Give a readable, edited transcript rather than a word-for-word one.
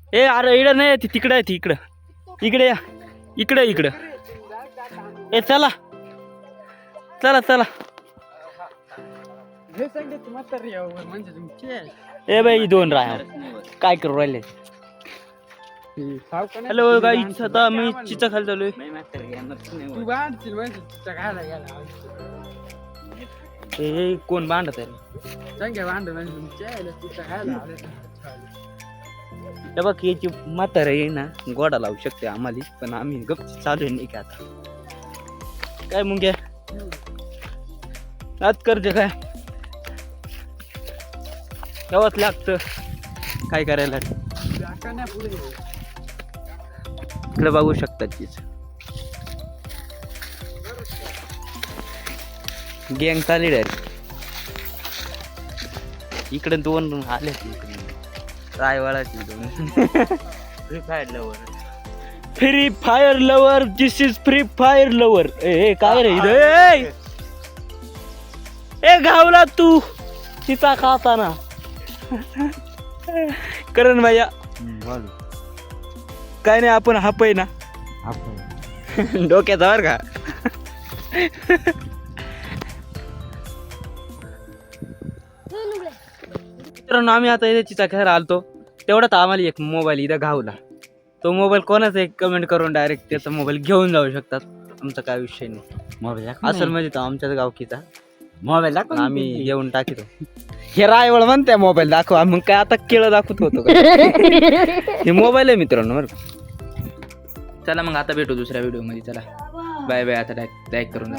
ए अरे इकडं नाही ती तिकडं आहे ती इकडं इकडे या इकडं ए चला चला चला ए बाई दोन राहा काय करू राहिले हॅलो गाईस आता मी चिचा खाली चालू आहे कोण बांधत आहे हे बघ याची म्हातार आहे ना गोडा लावू शकते आम्हाला पण आम्ही गप्प चालू आहे नाही का आता काय मग आज करते काय तेव्हाच लागतं काय करायला इकडे बघू शकतात तीच गँग चालली डायरेक्ट इकडे दोन आले इकडे रायवाडाची दोन free fire lover this is free fire lover ए काय रे इथं ए गावला तू तिचा खाताना करण भैया काय नाही आपण हाप आहे ना डोक्याचा वर का मित्रांनो आम्ही आता इथे चिचा खेळायला आलतो तेवढाच आम्हाला एक मोबाईल इथं घावला तो मोबाईल कोणाचा एक कमेंट करून डायरेक्ट त्याचा मोबाईल घेऊन जाऊ शकतात आमचा काय विषय नाही मोबाईल असेल म्हणजे तो आमच्याच गावकीचा मोबाईल दाखव आम्ही घेऊन टाकितो हे रायवळ म्हणते मोबाईल दाखवा मग काय आता केळं दाखवत होतो हे मोबाईल आहे मित्रांनो बरं चला मग आता भेटू दुसऱ्या व्हिडिओ मध्ये चला बाय बाय आता लाईक करून